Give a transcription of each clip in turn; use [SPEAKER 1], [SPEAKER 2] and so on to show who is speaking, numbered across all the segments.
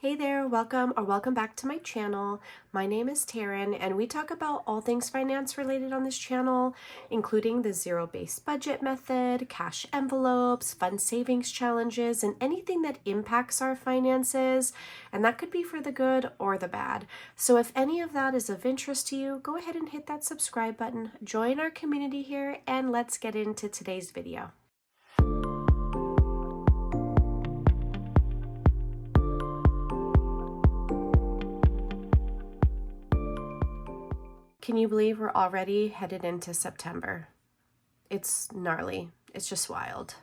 [SPEAKER 1] Hey there, welcome back to my channel. My name is Taryn and we talk about all things finance related on this channel, including the zero-based budget method, cash envelopes, fund savings challenges, and anything that impacts our finances. And that could be for the good or the bad. So if any of that is of interest to you, go ahead and hit that subscribe button, join our community here, and let's get into today's video. Can you believe we're already headed into September? It's gnarly. It's just wild.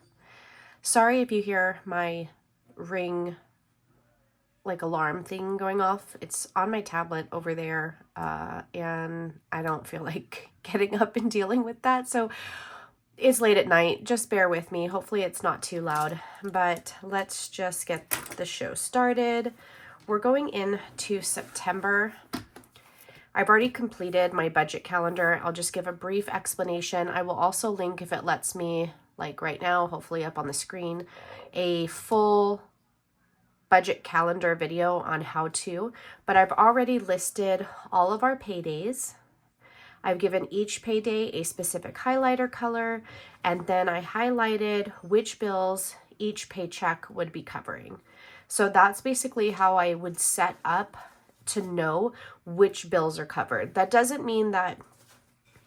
[SPEAKER 1] Sorry if you hear my ring alarm thing going off. It's on my tablet over there, and I don't feel like getting up and dealing with that. So it's late at night. Just bear with me. Hopefully it's not too loud, but let's just get the show started. We're going into September. I've already completed my budget calendar. I'll just give a brief explanation. I will also link, if it lets me, like right now, hopefully up on the screen, a full budget calendar video on how to, but I've already listed all of our paydays. I've given each payday a specific highlighter color, and then I highlighted which bills each paycheck would be covering. So that's basically how I would set up to know which bills are covered. That doesn't mean that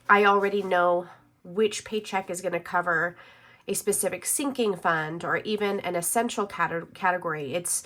[SPEAKER 1] I already know which paycheck is going to cover a specific sinking fund or even an essential category. It's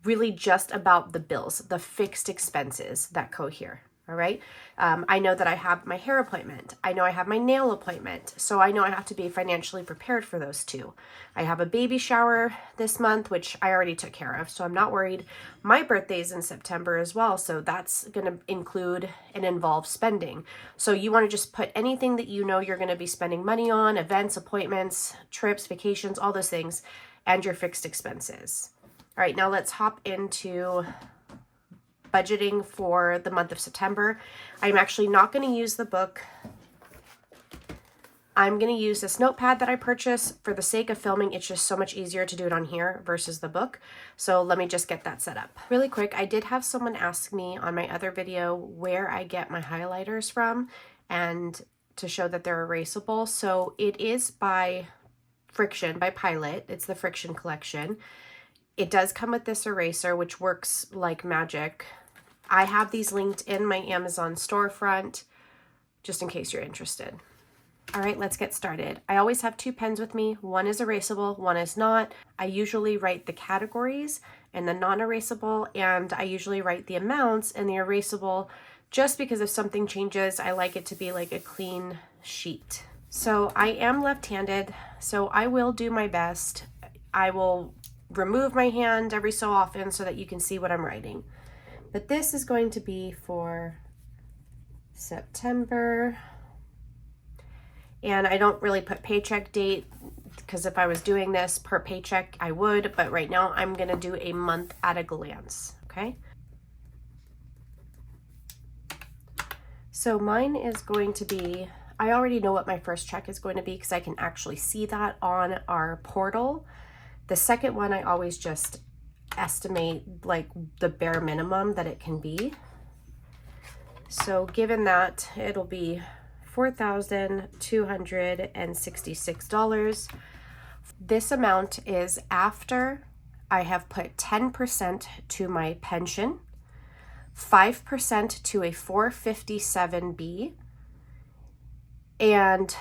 [SPEAKER 1] really just about the bills, the fixed expenses that go here. All right. I know that I have my hair appointment. I know I have my nail appointment. So I know I have to be financially prepared for those two. I have a baby shower this month, which I already took care of. So I'm not worried. My birthday's in September as well. So that's going to include and involve spending. So you want to just put anything that you know you're going to be spending money on, events, appointments, trips, vacations, all those things, and your fixed expenses. All right, now let's hop into budgeting for the month of September. I'm actually not going to use the book. I'm going to use this notepad that I purchased for the sake of filming. It's just so much easier to do it on here versus the book. So let me just get that set up. Really quick, I did have someone ask me on my other video where I get my highlighters from and to show that they're erasable. So it is by Friction, by Pilot. It's the Friction collection. It does come with this eraser, which works like magic. I have these linked in my Amazon storefront, just in case you're interested. All right, let's get started. I always have two pens with me. One is erasable, one is not. I usually write the categories and the non-erasable, and I usually write the amounts in the erasable just because if something changes, I like it to be like a clean sheet. So I am left-handed, so I will do my best. I will remove my hand every so often so that you can see what I'm writing. But this is going to be for September. And I don't really put paycheck date because if I was doing this per paycheck, I would. But right now I'm going to do a month at a glance. Okay. So mine is going to be, I already know what my first check is going to be because I can actually see that on our portal. The second one, I always just estimate like the bare minimum that it can be. So given that, it'll be $4,266. This amount is after I have put 10% to my pension, 5% to a 457B, and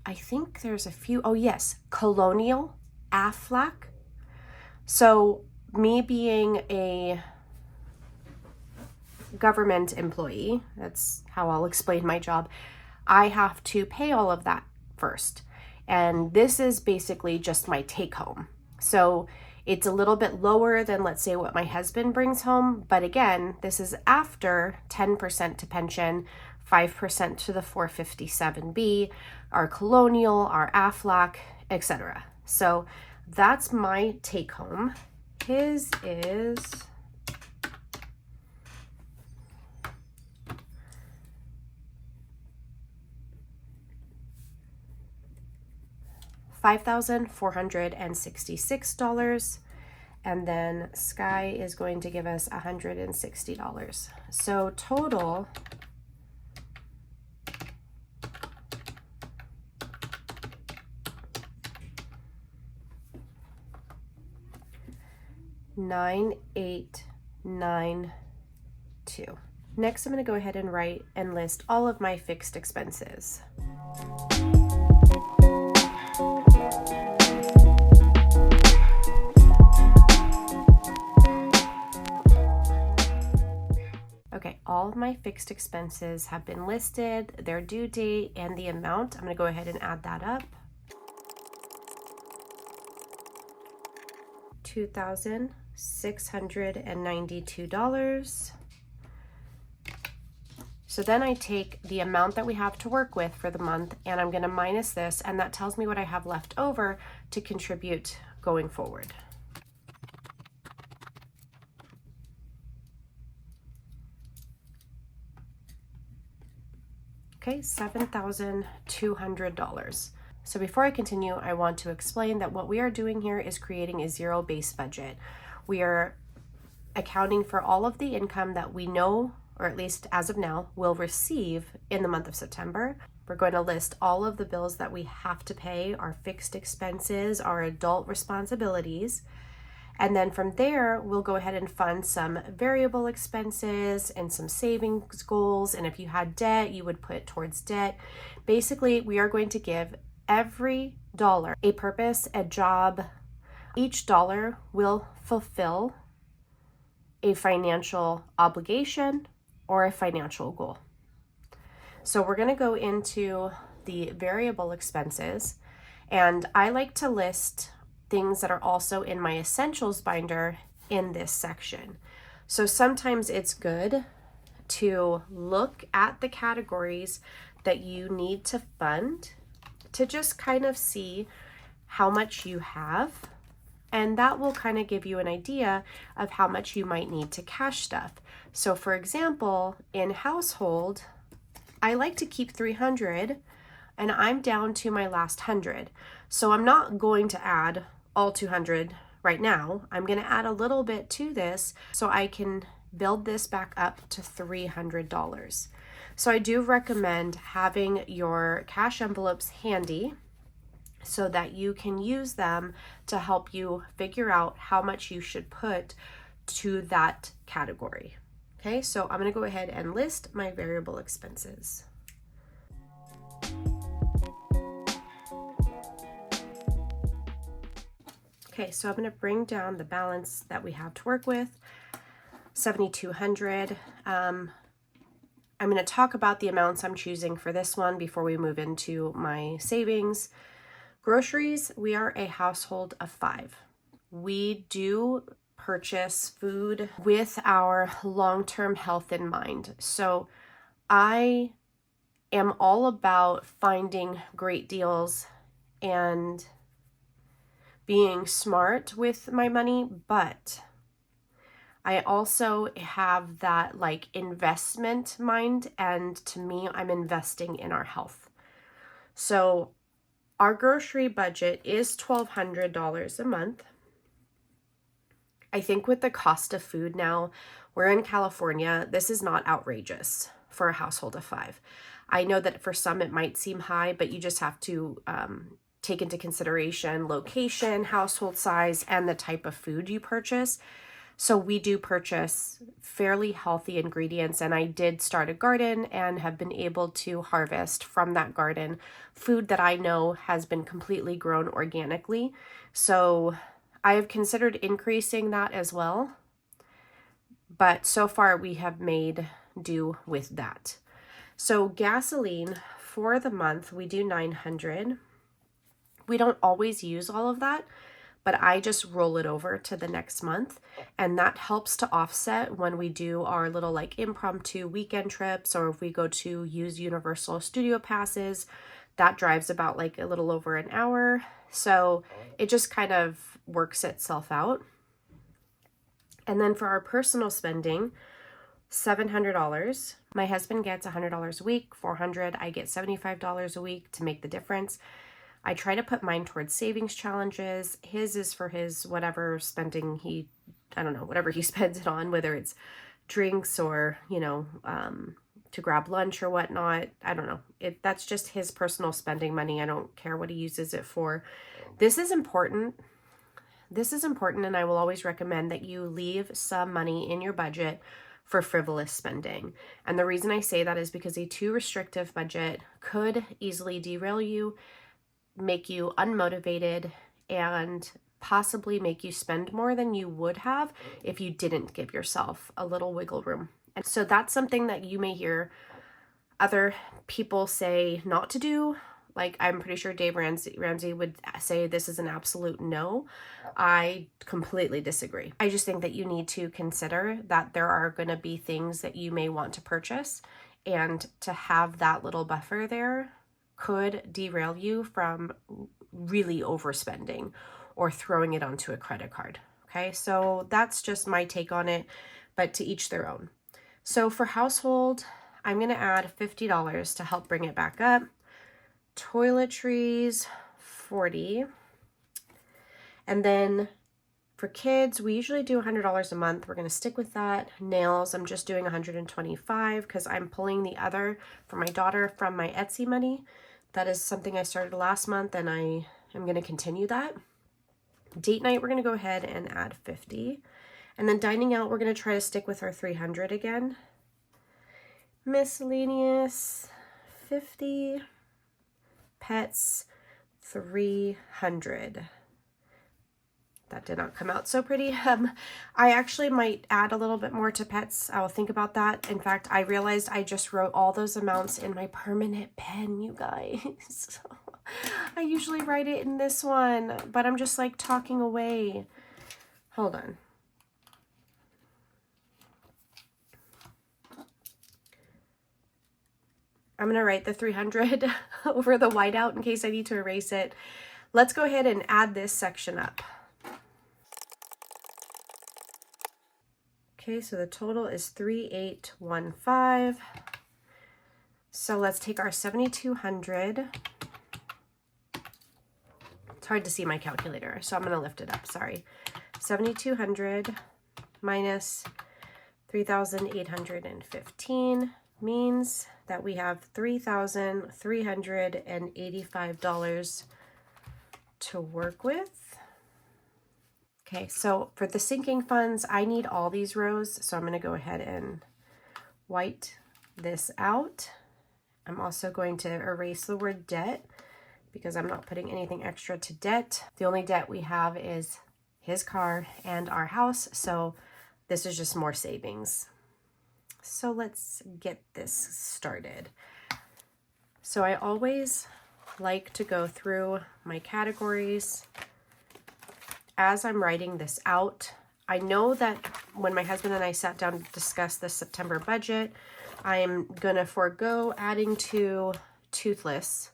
[SPEAKER 1] I think there's a few, oh yes, Colonial, Aflac. So me being a government employee, that's how I'll explain my job, I have to pay all of that first. And this is basically just my take home. So it's a little bit lower than, let's say, what my husband brings home. But again, this is after 10% to pension, 5% to the 457B, our Colonial, our Aflac, etc. So that's my take home. His is $5,466. And then Sky is going to give us $160. So total, $9,892. Next, I'm going to go ahead and write and list all of my fixed expenses. Okay, all of my fixed expenses have been listed, their due date, and the amount. I'm going to go ahead and add that up. $2,692. So then I take the amount that we have to work with for the month, and I'm going to minus this, and that tells me what I have left over to contribute going forward. Okay, $7,200. So before I continue, I want to explain that what we are doing here is creating a zero-based budget. We are accounting for all of the income that we know, or at least as of now, will receive in the month of September. We're going to list all of the bills that we have to pay, our fixed expenses, our adult responsibilities. And then from there, we'll go ahead and fund some variable expenses and some savings goals. And if you had debt, you would put towards debt. Basically, we are going to give every dollar a purpose, a job. Each dollar will fulfill a financial obligation or a financial goal. So we're going to go into the variable expenses, and I like to list things that are also in my essentials binder in this section. So sometimes it's good to look at the categories that you need to fund to just kind of see how much you have, and that will kind of give you an idea of how much you might need to cash stuff. So for example, in household, I like to keep $300, and I'm down to my last $100. So I'm not going to add all $200 right now. I'm going to add a little bit to this so I can build this back up to $300. So I do recommend having your cash envelopes handy so that you can use them to help you figure out how much you should put to that category. Okay, so I'm going to go ahead and list my variable expenses. Okay, so I'm going to bring down the balance that we have to work with, $7,200. I'm going to talk about the amounts I'm choosing for this one before we move into my savings. Groceries, we are a household of 5. We do purchase food with our long-term health in mind. So I am all about finding great deals and being smart with my money, but I also have that like investment mind, and to me, I'm investing in our health. So our grocery budget is $1,200 a month. I think with the cost of food now, we're in California, this is not outrageous for a household of 5. I know that for some it might seem high, but you just have to take into consideration location, household size, and the type of food you purchase. So we do purchase fairly healthy ingredients, and I did start a garden and have been able to harvest from that garden food that I know has been completely grown organically. So I have considered increasing that as well, but so far we have made do with that. So gasoline for the month, we do $900. We don't always use all of that, but I just roll it over to the next month, and that helps to offset when we do our little like impromptu weekend trips, or if we go to use Universal Studio passes, that drives about like a little over an hour. So it just kind of works itself out. And then for our personal spending, $700. My husband gets $100 a week, $400. I get $75 a week to make the difference. I try to put mine towards savings challenges. His is for his whatever spending I don't know, whatever he spends it on, whether it's drinks or, to grab lunch or whatnot. I don't know. That's just his personal spending money. I don't care what he uses it for. This is important. This is important, and I will always recommend that you leave some money in your budget for frivolous spending. And the reason I say that is because a too restrictive budget could easily derail you, make you unmotivated, and possibly make you spend more than you would have if you didn't give yourself a little wiggle room. And so that's something that you may hear other people say not to do. Like, I'm pretty sure Dave Ramsey would say this is an absolute no. I completely disagree. I just think that you need to consider that there are going to be things that you may want to purchase, and to have that little buffer there could derail you from really overspending or throwing it onto a credit card. Okay, so that's just my take on it, but to each their own. So for household, I'm going to add $50 to help bring it back up. Toiletries, $40. And then for kids, we usually do $100 a month. We're going to stick with that. Nails, I'm just doing $125 because I'm pulling the other for my daughter from my Etsy money. That is something I started last month, and I am going to continue that. Date night, we're going to go ahead and add 50. And then dining out, we're going to try to stick with our 300 again. Miscellaneous, 50. Pets, 300. That did not come out so pretty. I actually might add a little bit more to pets. I will think about that. In fact, I realized I just wrote all those amounts in my permanent pen, you guys. I usually write it in this one, but I'm just like talking away. Hold on. I'm going to write the 300 over the whiteout in case I need to erase it. Let's go ahead and add this section up. Okay, so the total is 3815. So let's take our 7,200. It's hard to see my calculator, so I'm going to lift it up, sorry. 7,200 minus 3,815 means that we have $3,385 to work with. Okay, so for the sinking funds, I need all these rows, so I'm going to go ahead and white this out. I'm also going to erase the word debt because I'm not putting anything extra to debt. The only debt we have is his car and our house, so this is just more savings. So let's get this started. So I always like to go through my categories as I'm writing this out. I know that when my husband and I sat down to discuss the September budget, I am gonna forego adding to Toothless,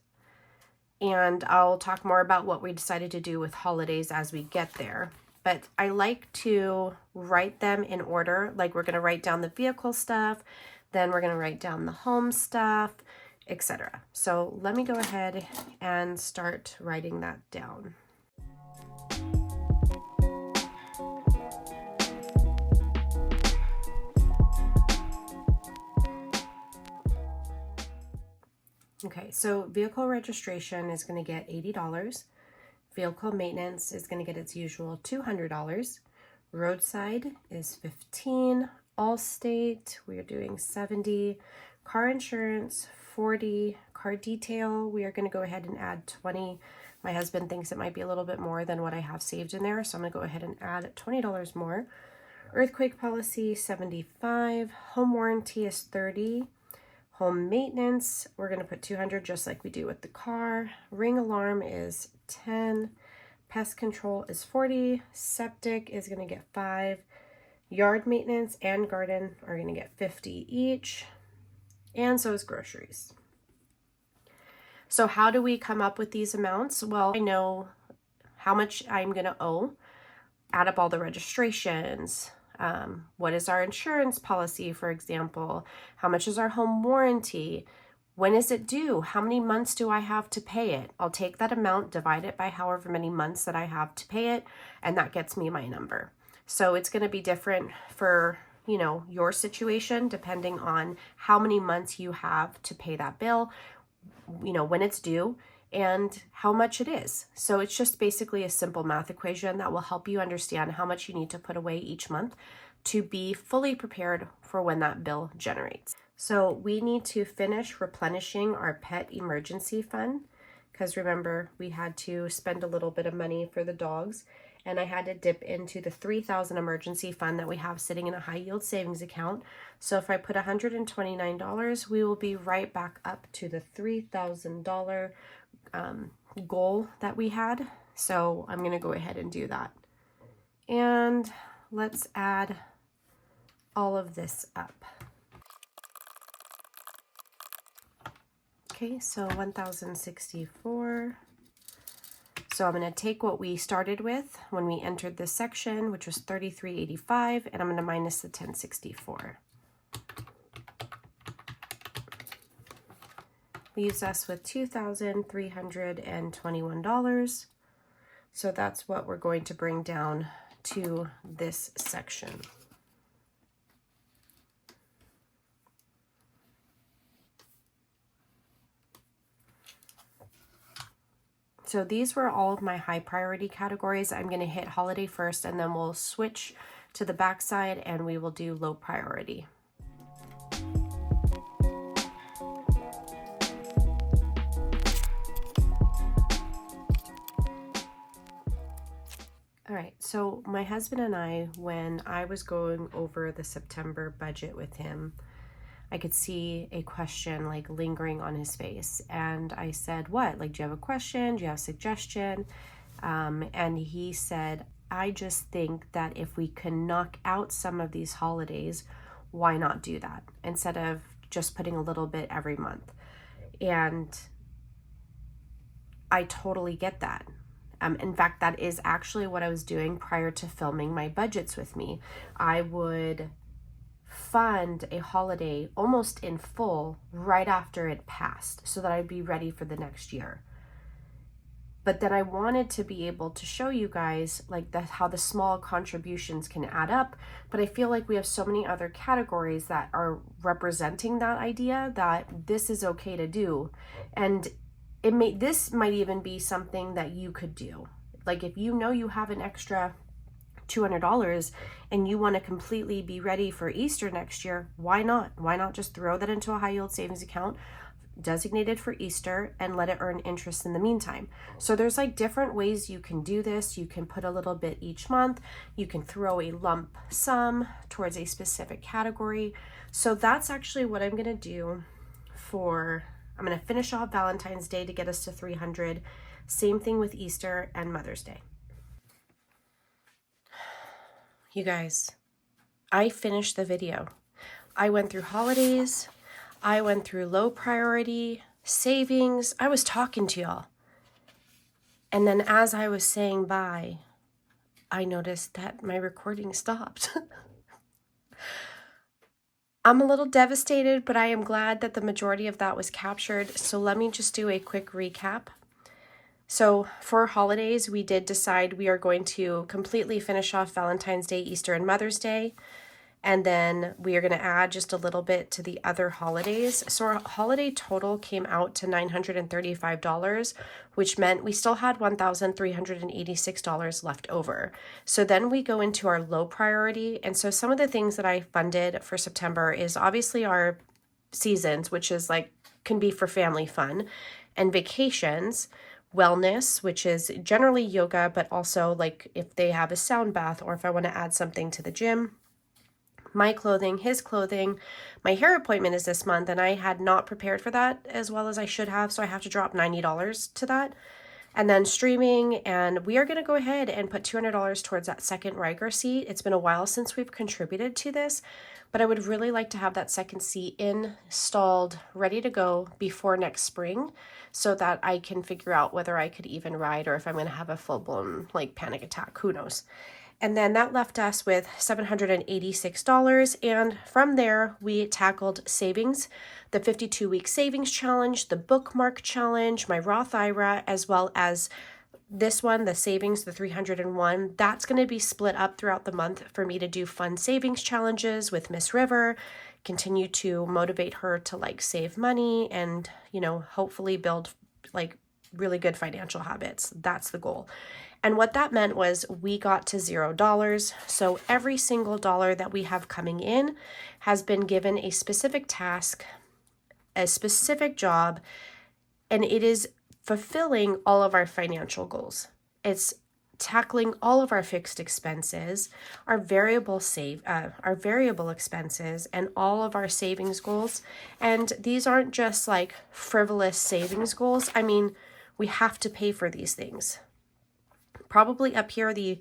[SPEAKER 1] and I'll talk more about what we decided to do with holidays as we get there. But I like to write them in order. Like, we're going to write down the vehicle stuff, then we're going to write down the home stuff, etc. So let me go ahead and start writing that down. Okay, so vehicle registration is going to get $80. Vehicle maintenance is going to get its usual $200. Roadside is $15. Allstate, we are doing $70. Car insurance, $40. Car detail, we are going to go ahead and add $20. My husband thinks it might be a little bit more than what I have saved in there, so I'm going to go ahead and add $20 more. Earthquake policy, $75. Home warranty is $30. Home maintenance, we're going to put $200 just like we do with the car. Ring alarm is $10. Pest control is $40. Septic is going to get $5. Yard maintenance and garden are going to get $50 each. And so is groceries. So how do we come up with these amounts? Well, I know how much I'm going to owe. Add up all the registrations. What is our insurance policy, for example? How much is our home warranty? When is it due? How many months do I have to pay it? I'll take that amount, divide it by however many months that I have to pay it, and that gets me my number. So it's going to be different for, you know, your situation, depending on how many months you have to pay that bill, you know, when it's due, and how much it is. So it's just basically a simple math equation that will help you understand how much you need to put away each month to be fully prepared for when that bill generates. So we need to finish replenishing our pet emergency fund, because remember, we had to spend a little bit of money for the dogs, and I had to dip into the $3,000 emergency fund that we have sitting in a high yield savings account. So if I put $129, we will be right back up to the $3,000 goal that we had. So I'm going to go ahead and do that. And let's add all of this up. Okay, so 1,064. So I'm going to take what we started with when we entered this section, which was 3385, and I'm going to minus the 1064. Leaves us with $2,321. So that's what we're going to bring down to this section. So these were all of my high priority categories. I'm going to hit holiday first, and then we'll switch to the back side and we will do low priority. All right, so my husband and I, when I was going over the September budget with him, I could see a question like lingering on his face. And I said, what? Like, do you have a question? Do you have a suggestion? And he said, I just think that if we can knock out some of these holidays, why not do that instead of just putting a little bit every month? And I totally get that. In fact, that is actually what I was doing prior to filming my budgets with me. I would fund a holiday almost in full right after it passed so that I'd be ready for the next year. But then I wanted to be able to show you guys like how the small contributions can add up. But I feel like we have so many other categories that are representing that idea that this is okay to do. And this might even be something that you could do. Like if you know you have an extra $200 and you want to completely be ready for Easter next year, why not? Why not just throw that into a high yield savings account designated for Easter and let it earn interest in the meantime? So there's like different ways you can do this. You can put a little bit each month. You can throw a lump sum towards a specific category. So that's actually what I'm going to do I'm going to finish off Valentine's Day to get us to 300. Same thing with Easter and Mother's Day. You guys, I finished the video. I went through holidays. I went through low priority, savings. I was talking to y'all. And then as I was saying bye, I noticed that my recording stopped. I'm a little devastated, but I am glad that the majority of that was captured. So let me just do a quick recap. So for holidays, we did decide we are going to completely finish off Valentine's Day, Easter, and Mother's Day. And then we are going to add just a little bit to the other holidays. So our holiday total came out to $935, which meant we still had $1,386 left over. So then we go into our low priority. And so some of the things that I funded for September is obviously our seasons, which is like can be for family fun, and vacations, wellness, which is generally yoga, but also like if they have a sound bath or if I want to add something to the gym. My clothing, his clothing. My hair appointment is this month, and I had not prepared for that as well as I should have, so I have to drop $90 to that. And then streaming, and we are going to go ahead and put $200 towards that second Riker seat. It's been a while since we've contributed to this, but I would really like to have that second seat installed, ready to go before next spring so that I can figure out whether I could even ride or if I'm going to have a full-blown like panic attack. Who knows? And then that left us with $786. And from there, we tackled savings, the 52-week savings challenge, the bookmark challenge, my Roth IRA, as well as this one, the savings, the 301. That's going to be split up throughout the month for me to do fun savings challenges with Miss River, continue to motivate her to like save money and, you know, hopefully build like really good financial habits. That's the goal. And what that meant was we got to $0. So every single dollar that we have coming in has been given a specific task, a specific job, and it is fulfilling all of our financial goals. It's tackling all of our fixed expenses, our variable expenses, and all of our savings goals. And these aren't just like frivolous savings goals. I mean, we have to pay for these things. Probably up here, the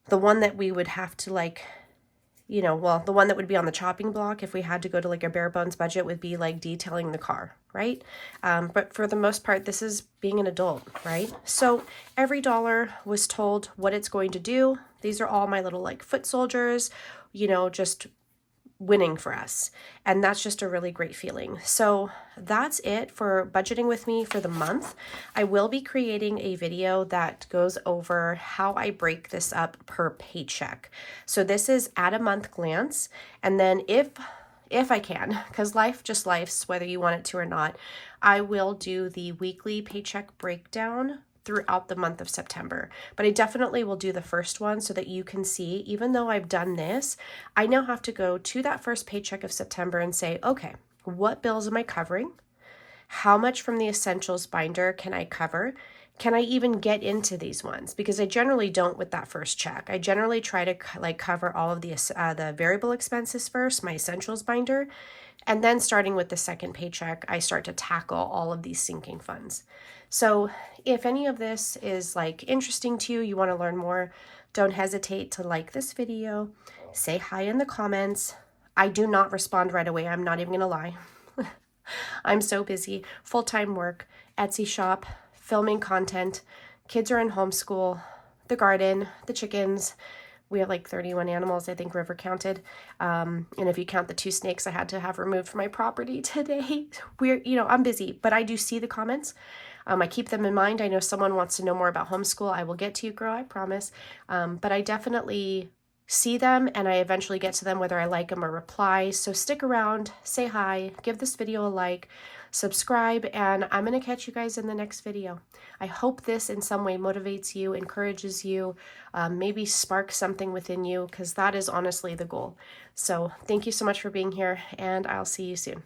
[SPEAKER 1] one that we would have to like, you know, well, the one that would be on the chopping block if we had to go to like a bare bones budget would be like detailing the car, right? But for the most part, this is being an adult, right? So every dollar was told what it's going to do. These are all my little like foot soldiers, you know, just winning for us. And that's just a really great feeling. So that's it for budgeting with me for the month. I will be creating a video that goes over how I break this up per paycheck. So this is at a month glance. And then if I can, because life just life's whether you want it to or not, I will do the weekly paycheck breakdown throughout the month of September. But I definitely will do the first one so that you can see, even though I've done this, I now have to go to that first paycheck of September and say, okay, what bills am I covering? How much from the essentials binder can I cover? Can I even get into these ones? Because I generally don't with that first check. I generally try to like cover all of the variable expenses first, my essentials binder, and then starting with the second paycheck, I start to tackle all of these sinking funds. So if any of this is like interesting to you, you want to learn more, don't hesitate to like this video, say hi in the comments. I do not respond right away. I'm not even going to lie. I'm so busy, full-time work, Etsy shop, filming content, kids are in homeschool, the garden, the chickens. We have like 31 animals, I think River counted. And if you count the 2 snakes I had to have removed from my property today, I'm busy, but I do see the comments. I keep them in mind. I know someone wants to know more about homeschool. I will get to you, girl, I promise. But I definitely see them and I eventually get to them whether I like them or reply. So stick around, say hi, give this video a like, subscribe, and I'm going to catch you guys in the next video. I hope this in some way motivates you, encourages you, maybe sparks something within you, because that is honestly the goal. So thank you so much for being here, and I'll see you soon.